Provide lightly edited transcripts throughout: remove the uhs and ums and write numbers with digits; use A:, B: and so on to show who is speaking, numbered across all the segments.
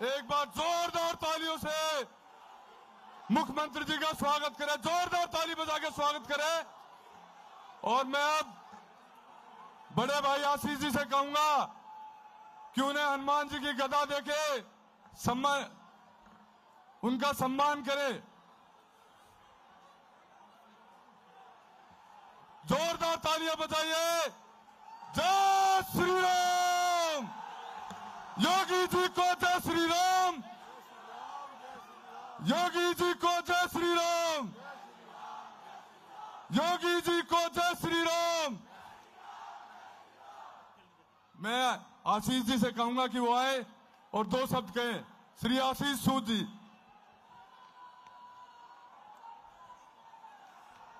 A: एक बार जोरदार तालियों से मुख्यमंत्री जी का स्वागत करें, जोरदार ताली बजा के स्वागत करें। और मैं अब बड़े भाई आशीष जी से कहूंगा कि उन्हें हनुमान जी की गदा देके उनका सम्मान करें। जोरदार तालियां बजाइए। जय श्री राम। योगी जी को जय श्री राम। योगी जी को जय श्री राम। योगी जी को जय श्री राम। मैं आशीष जी से कहूंगा कि वो आए और दो शब्द कहें। श्री आशीष सूद जी।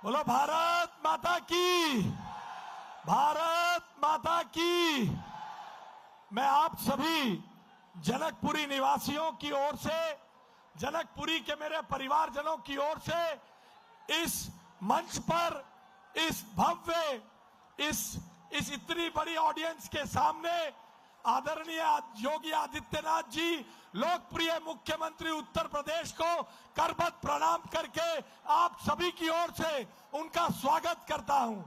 B: बोलो भारत माता की, भारत माता की। मैं आप सभी जनकपुरी निवासियों की ओर से, जनकपुरी के मेरे परिवारजनों की ओर से इस मंच पर, इस भव्य, इस इतनी बड़ी ऑडियंस के सामने आदरणीय योगी आदित्यनाथ जी, लोकप्रिय मुख्यमंत्री उत्तर प्रदेश को करबद्ध प्रणाम करके आप सभी की ओर से उनका स्वागत करता हूं।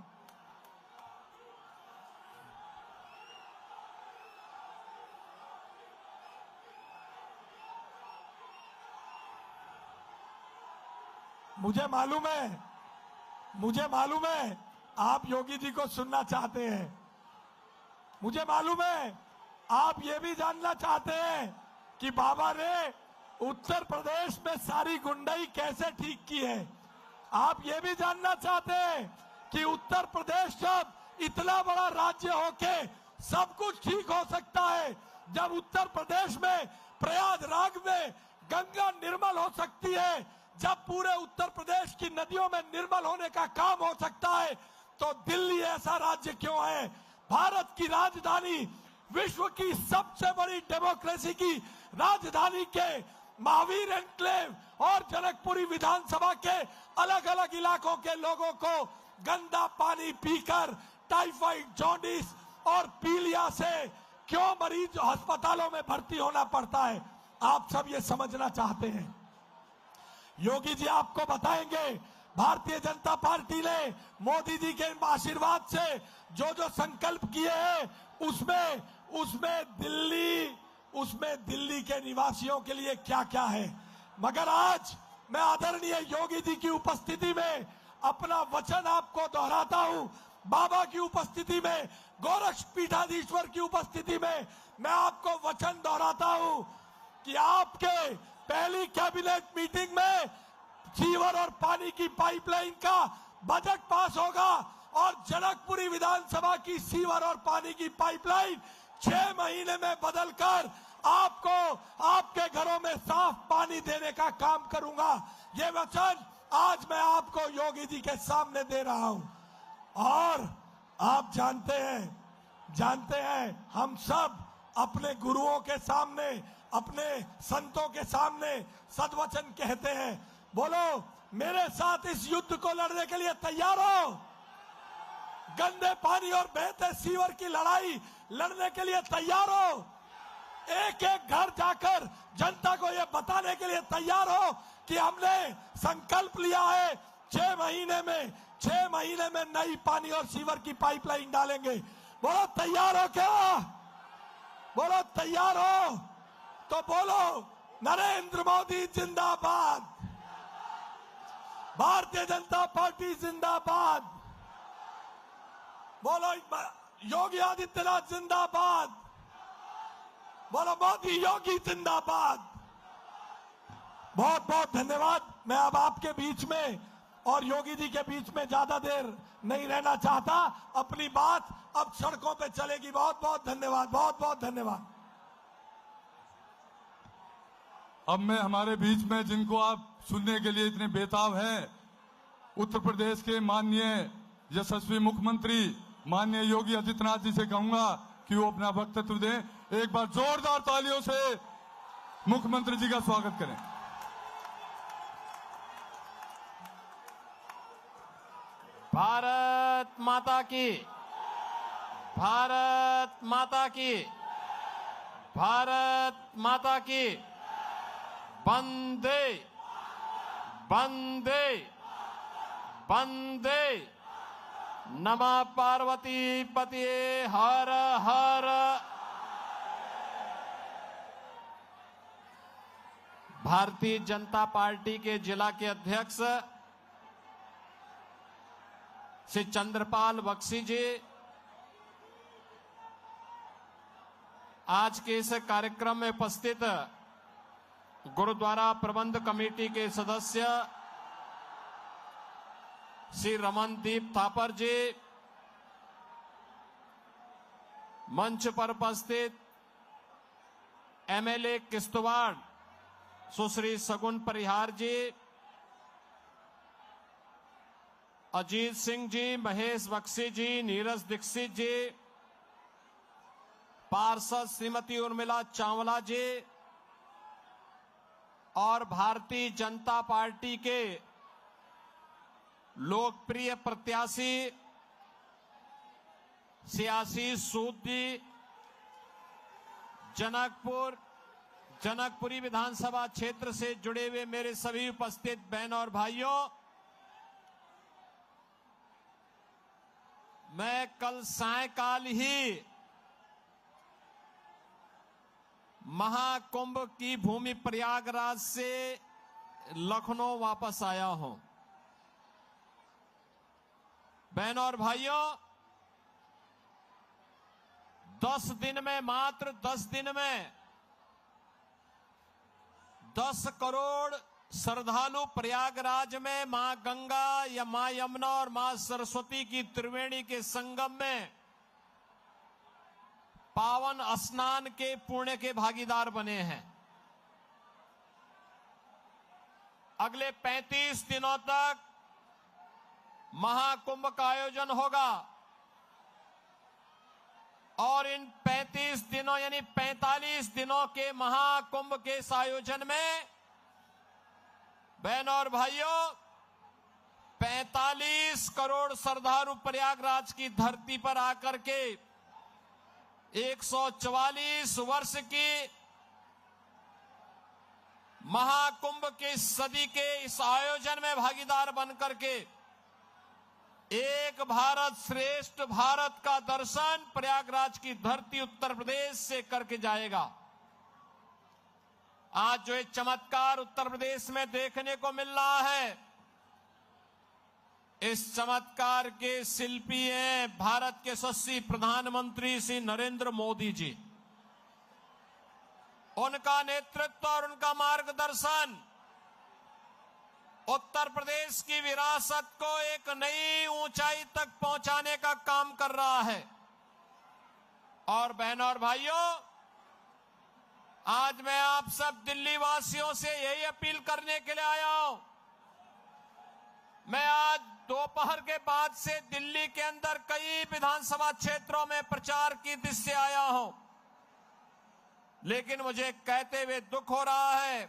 B: मुझे मालूम है आप योगी जी को सुनना चाहते हैं। मुझे मालूम है आप ये भी जानना चाहते हैं कि बाबा ने उत्तर प्रदेश में सारी गुंडाई कैसे ठीक की है। आप ये भी जानना चाहते हैं कि उत्तर प्रदेश जब इतना बड़ा राज्य होके सब कुछ ठीक हो सकता है, जब उत्तर प्रदेश में प्रयागराज में गंगा निर्मल हो सकती है, जब पूरे उत्तर प्रदेश की नदियों में निर्मल होने का काम हो सकता है, तो दिल्ली ऐसा राज्य क्यों है? भारत की राजधानी, विश्व की सबसे बड़ी डेमोक्रेसी की राजधानी के महावीर एन्क्लेव और जनकपुरी विधानसभा के अलग अलग इलाकों के लोगों को गंदा पानी पीकर टाइफाइड, जॉन्डिस और पीलिया से क्यों मरीज अस्पतालों में भर्ती होना पड़ता है? आप सब ये समझना चाहते हैं। योगी जी आपको बताएंगे भारतीय जनता पार्टी ने मोदी जी के आशीर्वाद से जो जो संकल्प किए हैं उसमें दिल्ली के निवासियों के लिए क्या क्या है। मगर आज मैं आदरणीय योगी जी की उपस्थिति में अपना वचन आपको दोहराता हूं। बाबा की उपस्थिति में, गोरक्ष पीठाधीश्वर की उपस्थिति में मैं आपको वचन दोहराता हूं कि आपके पहली कैबिनेट मीटिंग में सीवर और पानी की पाइपलाइन का बजट पास होगा और जनकपुरी विधानसभा की सीवर और पानी की पाइपलाइन 6 महीने में बदलकर आपको आपके घरों में साफ पानी देने का काम करूंगा। ये वचन आज मैं आपको योगी जी के सामने दे रहा हूं। और आप जानते हैं हम सब अपने गुरुओं के सामने, अपने संतों के सामने सदवचन कहते हैं। बोलो मेरे साथ इस युद्ध को लड़ने के लिए तैयार हो? गंदे पानी और बहते सीवर की लड़ाई लड़ने के लिए तैयार हो? एक एक घर जाकर जनता को यह बताने के लिए तैयार हो कि हमने संकल्प लिया है 6 महीने में नई पानी और सीवर की पाइपलाइन डालेंगे। बोलो तैयार हो क्या? बोलो तैयार हो? तो बोलो नरेंद्र मोदी जिंदाबाद, भारतीय जनता पार्टी जिंदाबाद, बोलो योगी आदित्यनाथ जिंदाबाद, बोलो मोदी योगी जिंदाबाद। बहुत बहुत धन्यवाद। मैं अब आपके बीच में और योगी जी के बीच में ज्यादा देर नहीं रहना चाहता। अपनी बात अब सड़कों पे चलेगी। बहुत बहुत धन्यवाद, बहुत बहुत धन्यवाद।
A: अब मैं हमारे बीच में जिनको आप सुनने के लिए इतने बेताब हैं, उत्तर प्रदेश के माननीय यशस्वी मुख्यमंत्री माननीय योगी आदित्यनाथ जी से कहूंगा कि वो अपना वक्तव्य दें। एक बार जोरदार तालियों से मुख्यमंत्री जी का स्वागत करें।
C: भारत माता की, भारत माता की। भारत माता की। वंदे वंदे वंदे। नमः पार्वती पतिये हर हर। भारतीय जनता पार्टी के जिला के अध्यक्ष श्री चंद्रपाल बख्शी जी, आज के इस कार्यक्रम में उपस्थित गुरुद्वारा प्रबंध कमेटी के सदस्य श्री रमनदीप थापर जी, मंच पर उपस्थित एमएलए किश्तवाड़ सुश्री सगुन परिहार जी, अजीत सिंह जी, महेश बख्शी जी, नीरज दीक्षित जी, पार्षद श्रीमती उर्मिला चावला जी और भारतीय जनता पार्टी के लोकप्रिय प्रत्याशी सियासी सूद जी, जनकपुरी विधानसभा क्षेत्र से जुड़े हुए मेरे सभी उपस्थित बहन और भाइयों, मैं कल सायंकाल ही महाकुंभ की भूमि प्रयागराज से लखनऊ वापस आया हूं। बहनों और भाइयों, 10 दिन में, मात्र 10 दिन में 10 करोड़ श्रद्धालु प्रयागराज में मां गंगा या मां यमुना और मां सरस्वती की त्रिवेणी के संगम में पावन स्नान के पुण्य के भागीदार बने हैं। अगले 35 दिनों तक महाकुंभ का आयोजन होगा और इन 35 दिनों यानी 45 दिनों के महाकुंभ के इस आयोजन में बहनों और भाइयों 45 करोड़ श्रद्धालु प्रयागराज की धरती पर आकर के 144 वर्ष की महाकुंभ के सदी के इस आयोजन में भागीदार बनकर के एक भारत श्रेष्ठ भारत का दर्शन प्रयागराज की धरती उत्तर प्रदेश से करके जाएगा। आज जो एक चमत्कार उत्तर प्रदेश में देखने को मिल रहा है, इस चमत्कार के शिल्पी हैं भारत के यशस्वी प्रधानमंत्री श्री नरेंद्र मोदी जी। उनका नेतृत्व और उनका मार्गदर्शन उत्तर प्रदेश की विरासत को एक नई ऊंचाई तक पहुंचाने का काम कर रहा है। और बहनों और भाइयों, आज मैं आप सब दिल्ली वासियों से यही अपील करने के लिए आया हूं। मैं आज दोपहर के बाद से दिल्ली के अंदर कई विधानसभा क्षेत्रों में प्रचार की दृष्टि से आया हूं, लेकिन मुझे कहते हुए दुख हो रहा है,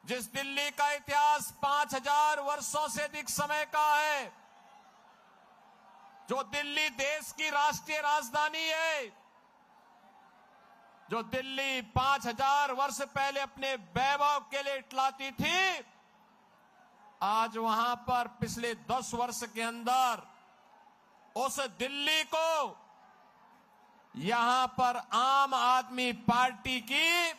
C: जिस दिल्ली का इतिहास 5000 वर्षों से अधिक समय का है, जो दिल्ली देश की राष्ट्रीय राजधानी है, जो दिल्ली 5000 वर्ष पहले अपने वैभव के लिए इटलाती थी, आज वहां पर पिछले 10 वर्ष के अंदर उस दिल्ली को यहां पर आम आदमी पार्टी की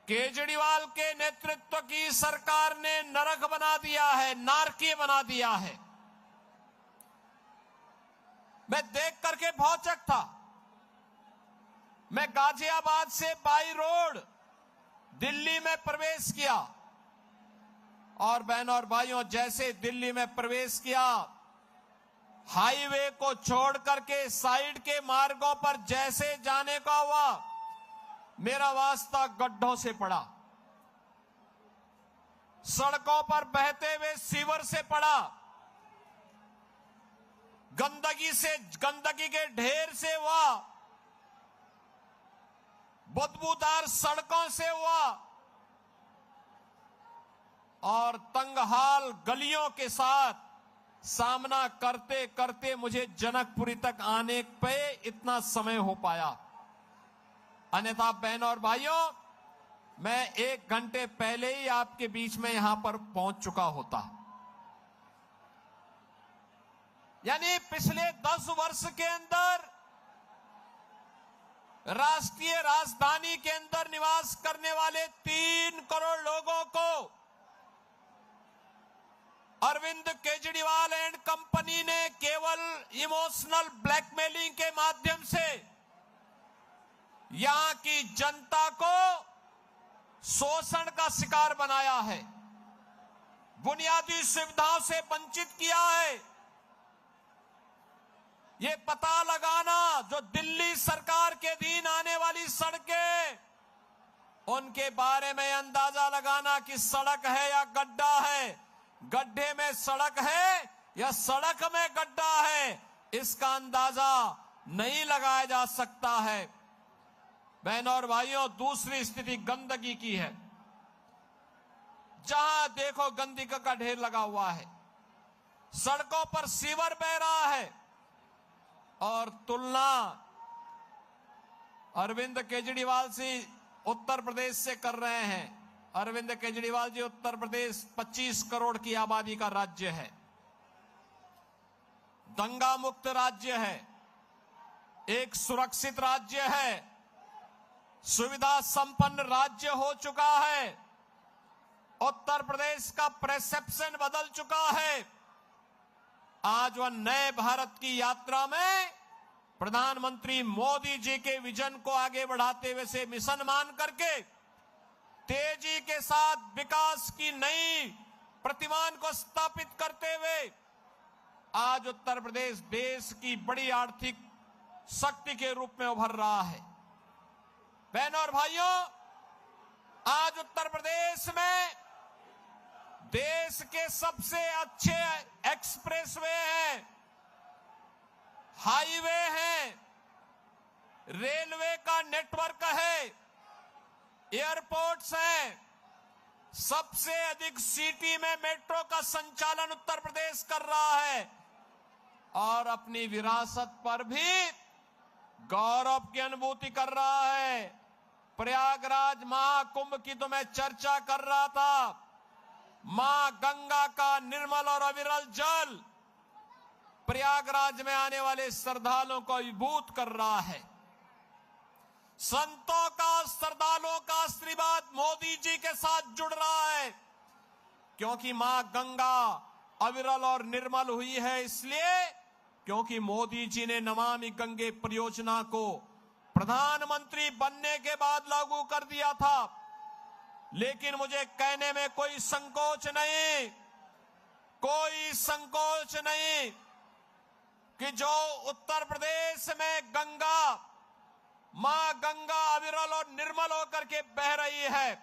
C: केजरीवाल के नेतृत्व की सरकार ने नरक बना दिया है, नारकीय बना दिया है। मैं देख करके भौचक था। मैं गाजियाबाद से बाई रोड दिल्ली में प्रवेश किया और बहनों और भाइयों, जैसे दिल्ली में प्रवेश किया, हाईवे को छोड़ करके साइड के मार्गों पर जैसे जाने का हुआ, मेरा वास्ता गड्ढों से पड़ा, सड़कों पर बहते हुए सीवर से पड़ा, गंदगी के ढेर से हुआ, बदबूदार सड़कों से हुआ और तंगहाल गलियों के साथ सामना करते करते मुझे जनकपुरी तक आने पे इतना समय हो पाया। अन्यथा बहनों और भाइयों, मैं 1 घंटे पहले ही आपके बीच में यहां पर पहुंच चुका होता। यानी पिछले 10 वर्ष के अंदर राष्ट्रीय राजधानी के अंदर निवास करने वाले 3 करोड़ लोगों को अरविंद केजरीवाल एंड कंपनी ने केवल इमोशनल ब्लैकमेलिंग के माध्यम से यहां की जनता को शोषण का शिकार बनाया है, बुनियादी सुविधाओं से वंचित किया है। ये पता लगाना, जो दिल्ली सरकार के अधीन आने वाली सड़कें, उनके बारे में अंदाजा लगाना कि सड़क है या गड्ढा है, गड्ढे में सड़क है या सड़क में गड्ढा है, इसका अंदाजा नहीं लगाया जा सकता है। बहनों और भाइयों, दूसरी स्थिति गंदगी की है। जहां देखो गंदगी का ढेर लगा हुआ है, सड़कों पर सीवर बह रहा है। और तुलना अरविंद केजरीवाल से उत्तर प्रदेश से कर रहे हैं। अरविंद केजरीवाल जी, उत्तर प्रदेश 25 करोड़ की आबादी का राज्य है, दंगा मुक्त राज्य है, एक सुरक्षित राज्य है, सुविधा संपन्न राज्य हो चुका है। उत्तर प्रदेश का परसेप्शन बदल चुका है। आज वह नए भारत की यात्रा में प्रधानमंत्री मोदी जी के विजन को आगे बढ़ाते हुए से मिशन मान करके तेजी के साथ विकास की नई प्रतिमान को स्थापित करते हुए आज उत्तर प्रदेश देश की बड़ी आर्थिक शक्ति के रूप में उभर रहा है। बहनों और भाइयों, आज उत्तर प्रदेश में देश के सबसे अच्छे एक्सप्रेसवे हैं, हाईवे हैं, रेलवे का नेटवर्क है, एयरपोर्ट्स हैं। सबसे अधिक सिटी में मेट्रो का संचालन उत्तर प्रदेश कर रहा है और अपनी विरासत पर भी गौरव की अनुभूति कर रहा है। प्रयागराज महाकुंभ की तो मैं चर्चा कर रहा था। मां गंगा का निर्मल और अविरल जल प्रयागराज में आने वाले श्रद्धालुओं को अभिभूत कर रहा है। संतों का, श्रद्धालुओं का आशीर्वाद मोदी जी के साथ जुड़ रहा है, क्योंकि मां गंगा अविरल और निर्मल हुई है, इसलिए क्योंकि मोदी जी ने नमामि गंगे परियोजना को प्रधानमंत्री बनने के बाद लागू कर दिया था। लेकिन मुझे कहने में कोई संकोच नहीं, कोई संकोच नहीं कि जो उत्तर प्रदेश में गंगा, मां गंगा अविरल और निर्मल होकर के बह रही है,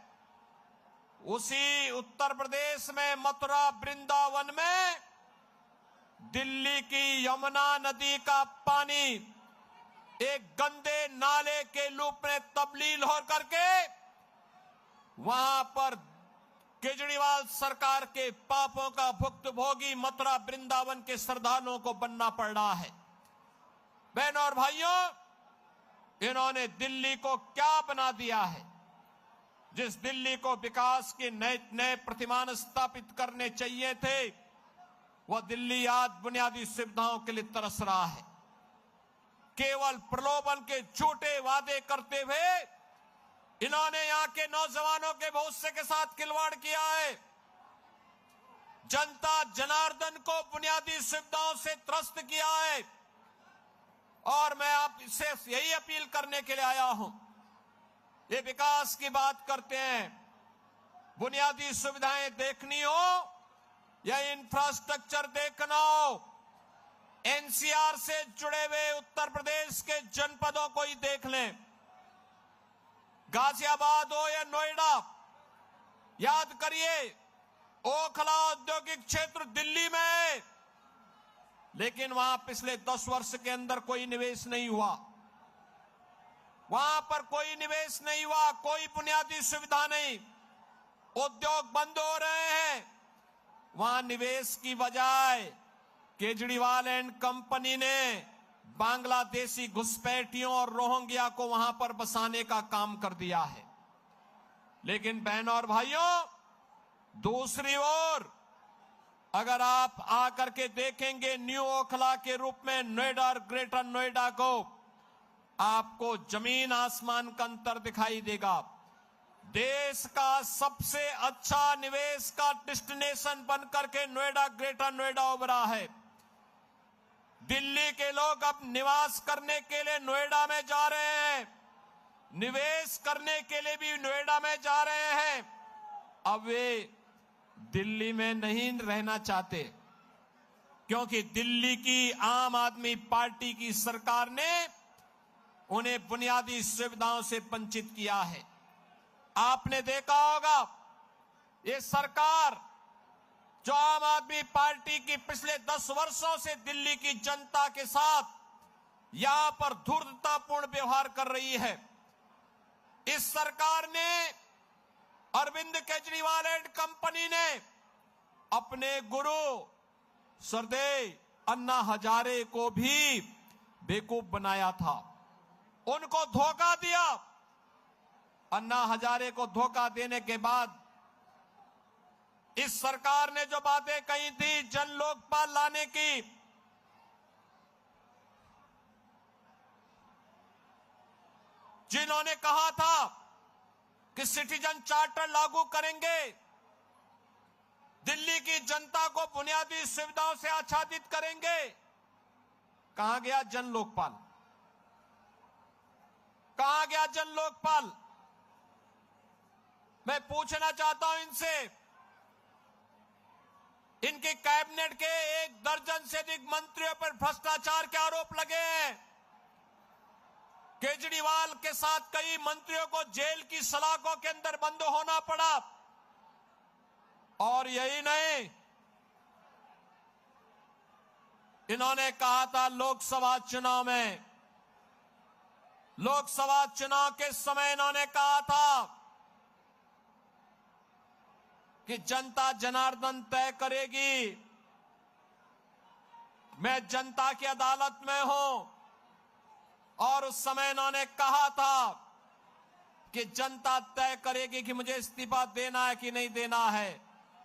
C: उसी उत्तर प्रदेश में मथुरा वृंदावन में दिल्ली की यमुना नदी का पानी एक गंदे नाले के रूप में तब्दील हो करके वहां पर केजरीवाल सरकार के पापों का भुक्तभोगी मथुरा वृंदावन के श्रद्धालुओं को बनना पड़ रहा है। बहनों और भाइयों, इन्होंने दिल्ली को क्या बना दिया है? जिस दिल्ली को विकास के नए नए प्रतिमान स्थापित करने चाहिए थे, वह दिल्ली आज बुनियादी सुविधाओं के लिए तरस रहा है। केवल प्रलोभन के झूठे वादे करते हुए इन्होंने यहां के नौजवानों के भविष्य के साथ खिलवाड़ किया है। जनता जनार्दन को बुनियादी सुविधाओं से त्रस्त किया है। और मैं आपसे यही अपील करने के लिए आया हूं। ये विकास की बात करते हैं, बुनियादी सुविधाएं देखनी हो या इंफ्रास्ट्रक्चर देखना हो, एनसीआर से जुड़े हुए उत्तर प्रदेश के जनपदों को ही देख लें। गाजियाबाद हो या नोएडा, याद करिए ओखला औद्योगिक क्षेत्र दिल्ली में है, लेकिन वहां पिछले 10 वर्ष के अंदर कोई निवेश नहीं हुआ। वहां पर कोई निवेश नहीं हुआ, कोई बुनियादी सुविधा नहीं, उद्योग बंद हो रहे हैं। वहां निवेश की बजाय केजरीवाल एंड कंपनी ने बांग्लादेशी घुसपैठियों और रोहिंग्या को वहां पर बसाने का काम कर दिया है। लेकिन बहनों और भाइयों, दूसरी ओर अगर आप आकर के देखेंगे न्यू ओखला के रूप में नोएडा और ग्रेटर नोएडा को, आपको जमीन आसमान का अंतर दिखाई देगा। देश का सबसे अच्छा निवेश का डेस्टिनेशन बनकर के नोएडा ग्रेटर नोएडा उभरा है। दिल्ली के लोग अब निवास करने के लिए नोएडा में जा रहे हैं, निवेश करने के लिए भी नोएडा में जा रहे हैं। अब वे दिल्ली में नहीं रहना चाहते, क्योंकि दिल्ली की आम आदमी पार्टी की सरकार ने उन्हें बुनियादी सुविधाओं से वंचित किया है। आपने देखा होगा ये सरकार जो आम आदमी पार्टी की पिछले 10 वर्षों से दिल्ली की जनता के साथ यहां पर धूर्ततापूर्ण व्यवहार कर रही है। इस सरकार ने, अरविंद केजरीवाल एंड कंपनी ने अपने गुरु स्वर्गीय अन्ना हजारे को भी बेवकूफ बनाया था, उनको धोखा दिया। अन्ना हजारे को धोखा देने के बाद इस सरकार ने जो बातें कही थी जन लोकपाल लाने की, जिन्होंने कहा था कि सिटीजन चार्टर लागू करेंगे, दिल्ली की जनता को बुनियादी सुविधाओं से आच्छादित करेंगे, कहां गया जन लोकपाल? कहां गया जन लोकपाल? मैं पूछना चाहता हूं इनसे, इनके कैबिनेट के 1 दर्जन से अधिक मंत्रियों पर भ्रष्टाचार के आरोप लगे हैं। केजरीवाल के साथ कई मंत्रियों को जेल की सलाखों के अंदर बंद होना पड़ा। और यही नहीं, इन्होंने कहा था लोकसभा चुनाव के समय इन्होंने कहा था कि जनता जनार्दन तय करेगी, मैं जनता की अदालत में हूं। और उस समय इन्होंने कहा था कि जनता तय करेगी कि मुझे इस्तीफा देना है कि नहीं देना है।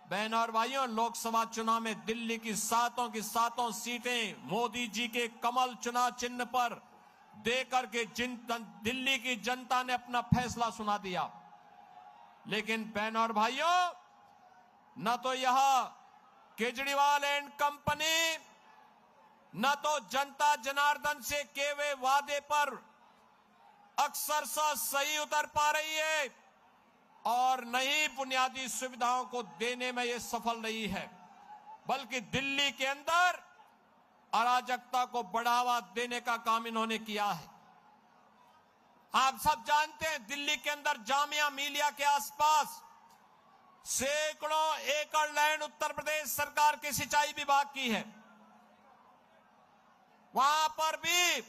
C: बहनों और भाइयों, लोकसभा चुनाव में दिल्ली की सातों सीटें मोदी जी के कमल चुनाव चिन्ह पर देकर के दिल्ली की जनता ने अपना फैसला सुना दिया। लेकिन बहनों और भाइयों, न तो यह केजरीवाल एंड कंपनी, न तो जनता जनार्दन से किए हुए वादे पर अक्सरशः सही उतर पा रही है और न ही बुनियादी सुविधाओं को देने में यह सफल रही है, बल्कि दिल्ली के अंदर अराजकता को बढ़ावा देने का काम इन्होंने किया है। आप सब जानते हैं दिल्ली के अंदर जामिया मिलिया के आसपास सैकड़ों एकड़ लैंड उत्तर प्रदेश सरकार के सिंचाई विभाग की है। वहां पर भी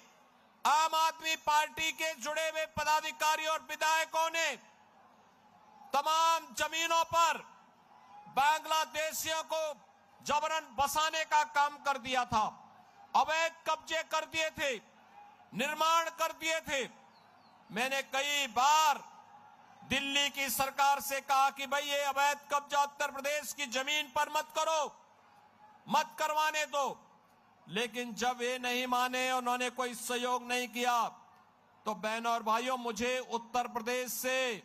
C: आम आदमी पार्टी के जुड़े हुए पदाधिकारियों और विधायकों ने तमाम जमीनों पर बांग्लादेशियों को जबरन बसाने का काम कर दिया था, अवैध कब्जे कर दिए थे, निर्माण कर दिए थे। मैंने कई बार दिल्ली की सरकार से कहा कि भाई ये अवैध कब्जा उत्तर प्रदेश की जमीन पर मत करो, मत करवाने दो। लेकिन जब ये नहीं माने, उन्होंने कोई सहयोग नहीं किया, तो बहनों और भाइयों, मुझे उत्तर प्रदेश से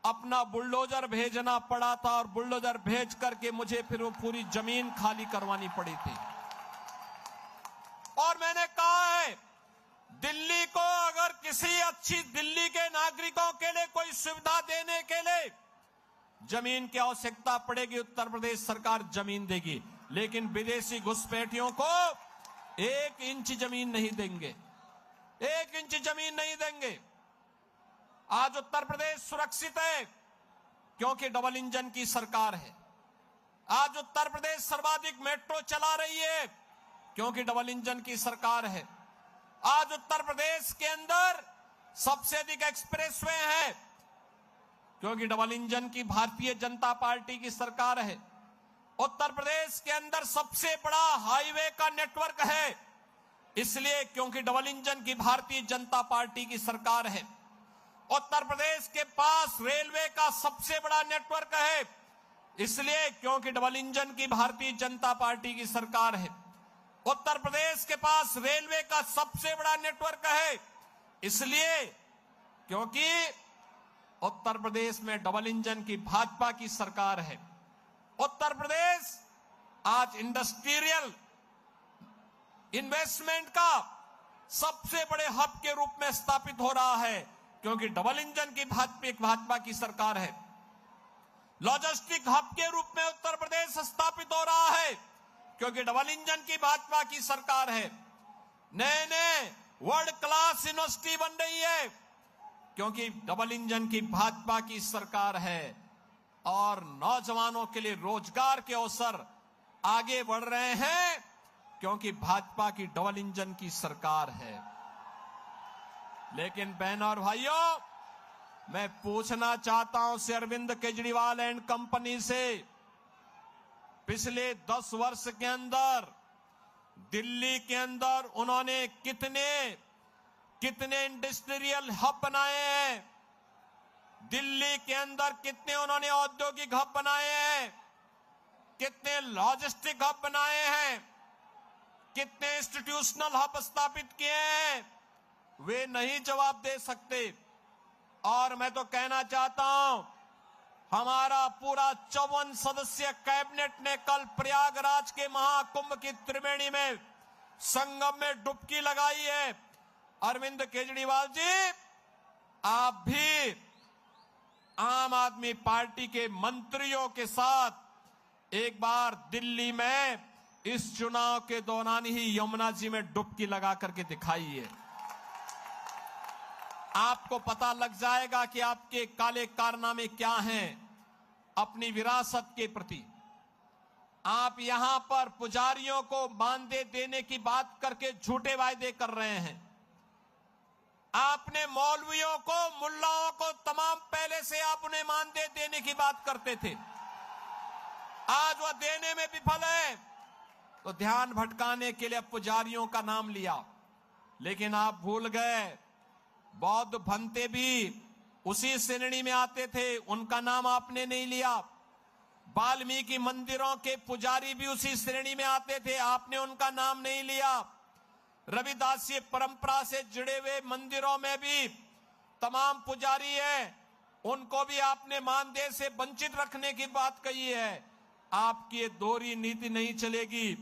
C: अपना बुलडोजर भेजना पड़ा था और बुलडोजर भेज करके मुझे फिर वो पूरी जमीन खाली करवानी पड़ी थी। और मैंने कहा है, दिल्ली को अगर किसी अच्छी दिल्ली के नागरिकों के लिए कोई सुविधा देने के लिए जमीन की आवश्यकता पड़ेगी, उत्तर प्रदेश सरकार जमीन देगी। लेकिन विदेशी घुसपैठियों को 1 इंच जमीन नहीं देंगे, 1 इंच जमीन नहीं देंगे। आज उत्तर प्रदेश सुरक्षित है क्योंकि डबल इंजन की सरकार है। आज उत्तर प्रदेश सर्वाधिक मेट्रो चला रही है क्योंकि डबल इंजन की सरकार है। आज उत्तर प्रदेश के अंदर सबसे अधिक एक्सप्रेसवे हैं क्योंकि डबल इंजन की भारतीय जनता पार्टी की सरकार है। उत्तर प्रदेश के अंदर सबसे बड़ा हाईवे का नेटवर्क है इसलिए क्योंकि डबल इंजन की भारतीय जनता पार्टी की सरकार है। उत्तर प्रदेश के पास रेलवे का सबसे बड़ा नेटवर्क है, इसलिए क्योंकि डबल इंजन की भारतीय जनता पार्टी की सरकार है। उत्तर प्रदेश के पास रेलवे का सबसे बड़ा नेटवर्क है, इसलिए क्योंकि उत्तर प्रदेश में डबल इंजन की भाजपा की सरकार है। उत्तर प्रदेश आज इंडस्ट्रियल इन्वेस्टमेंट का सबसे बड़े हब के रूप में स्थापित हो रहा है, क्योंकि डबल इंजन की भाजपा की सरकार है। लॉजिस्टिक हब के रूप में उत्तर प्रदेश स्थापित हो रहा है, क्योंकि डबल इंजन की भाजपा की सरकार है। नए नए वर्ल्ड क्लास यूनिवर्सिटी बन रही है, क्योंकि डबल इंजन की भाजपा की सरकार है। और नौजवानों के लिए रोजगार के अवसर आगे बढ़ रहे हैं, क्योंकि भाजपा की डबल इंजन की सरकार है। लेकिन बहनों और भाइयों, मैं पूछना चाहता हूं श्री अरविंद केजरीवाल एंड कंपनी से, पिछले 10 वर्ष के अंदर दिल्ली के अंदर उन्होंने कितने इंडस्ट्रियल हब बनाए हैं, दिल्ली के अंदर कितने उन्होंने औद्योगिक हब बनाए हैं, कितने लॉजिस्टिक हब बनाए हैं, कितने इंस्टीट्यूशनल हब स्थापित किए हैं, वे नहीं जवाब दे सकते। और मैं तो कहना चाहता हूं, हमारा पूरा 54 सदस्यीय कैबिनेट ने कल प्रयागराज के महाकुंभ की त्रिवेणी में संगम में डुबकी लगाई है। अरविंद केजरीवाल जी, आप भी आम आदमी पार्टी के मंत्रियों के साथ एक बार दिल्ली में इस चुनाव के दौरान ही यमुना जी में डुबकी लगा करके दिखाइए। आपको पता लग जाएगा कि आपके काले कारनामे क्या हैं अपनी विरासत के प्रति। आप यहां पर पुजारियों को मानदेय देने की बात करके झूठे वायदे कर रहे हैं। आपने मौलवियों को, मुल्लाओं को तमाम पहले से आप उन्हें मानदेय देने की बात करते थे, आज वह देने में विफल है। तो ध्यान भटकाने के लिए पुजारियों का नाम लिया, लेकिन आप भूल गए बौद्ध भंते भी उसी श्रेणी में आते थे, उनका नाम आपने नहीं लिया। वाल्मीकि मंदिरों के पुजारी भी उसी श्रेणी में आते थे, आपने उनका नाम नहीं लिया। रविदासीय परंपरा से जुड़े हुए मंदिरों में भी तमाम पुजारी हैं, उनको भी आपने मानदेय से वंचित रखने की बात कही है। आपकी ये दोहरी नीति नहीं चलेगी,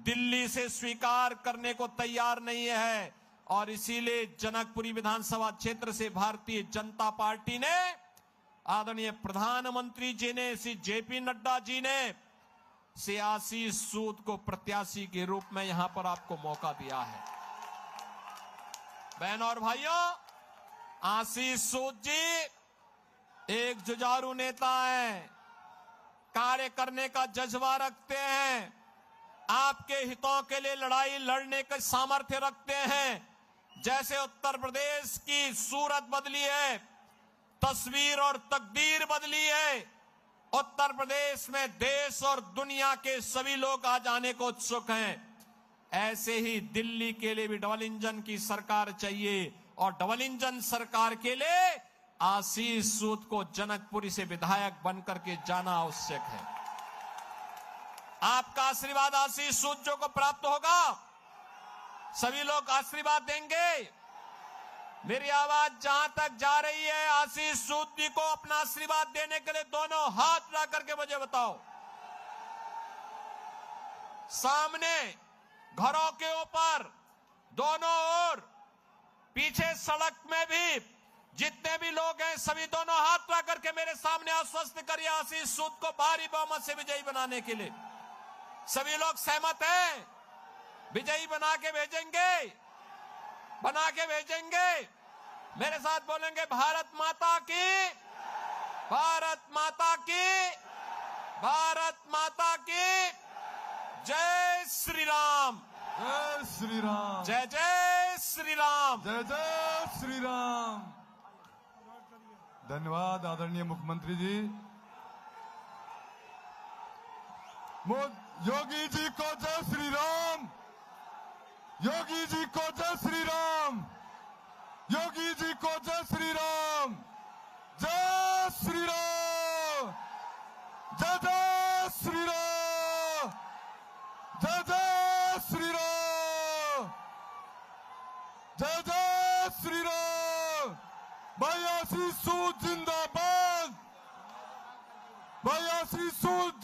C: दिल्ली से स्वीकार करने को तैयार नहीं है। और इसीलिए जनकपुरी विधानसभा क्षेत्र से भारतीय जनता पार्टी ने, आदरणीय प्रधानमंत्री जी ने, श्री जेपी नड्डा जी ने श्री आशीष सूद को प्रत्याशी के रूप में यहां पर आपको मौका दिया है। बहनों और भाइयों, आशीष सूद जी एक जुझारू नेता हैं, कार्य करने का जज्बा रखते हैं, आपके हितों के लिए लड़ाई लड़ने का सामर्थ्य रखते हैं। जैसे उत्तर प्रदेश की सूरत बदली है, तस्वीर और तकदीर बदली है, उत्तर प्रदेश में देश और दुनिया के सभी लोग आज आने को उत्सुक हैं। ऐसे ही दिल्ली के लिए भी डबल इंजन की सरकार चाहिए, और डबल इंजन सरकार के लिए आशीष सूद को जनकपुरी से विधायक बनकर के जाना आवश्यक है। आपका आशीर्वाद आशीष सूद जो को प्राप्त होगा, सभी लोग आशीर्वाद देंगे। मेरी आवाज जहां तक जा रही है, आशीष सूद जी को अपना आशीर्वाद देने के लिए दोनों हाथ ला करके मुझे बताओ। सामने घरों के ऊपर, दोनों ओर, पीछे सड़क में भी जितने भी लोग हैं, सभी दोनों हाथ ला करके मेरे सामने आश्वस्त करिए आशीष सूद को भारी बहुमत से विजयी बनाने के लिए। सभी लोग सहमत हैं? विजयी बना के भेजेंगे, बना के भेजेंगे। मेरे साथ बोलेंगे, भारत माता की, भारत माता की, भारत माता की जय श्री राम,
A: जय श्री राम,
C: जय जय श्री राम,
A: जय जय श्री राम। धन्यवाद आदरणीय मुख्यमंत्री जी। योगी जी को जय श्री राम, योगी जी को जय श्री राम, योगी जी को जय श्री राम, जय श्री राम, जय जय श्री राम, जय जय श्री राम, जय जय श्री राम। भाई आशीष सूद जिंदाबाद, भाई आशीष सूद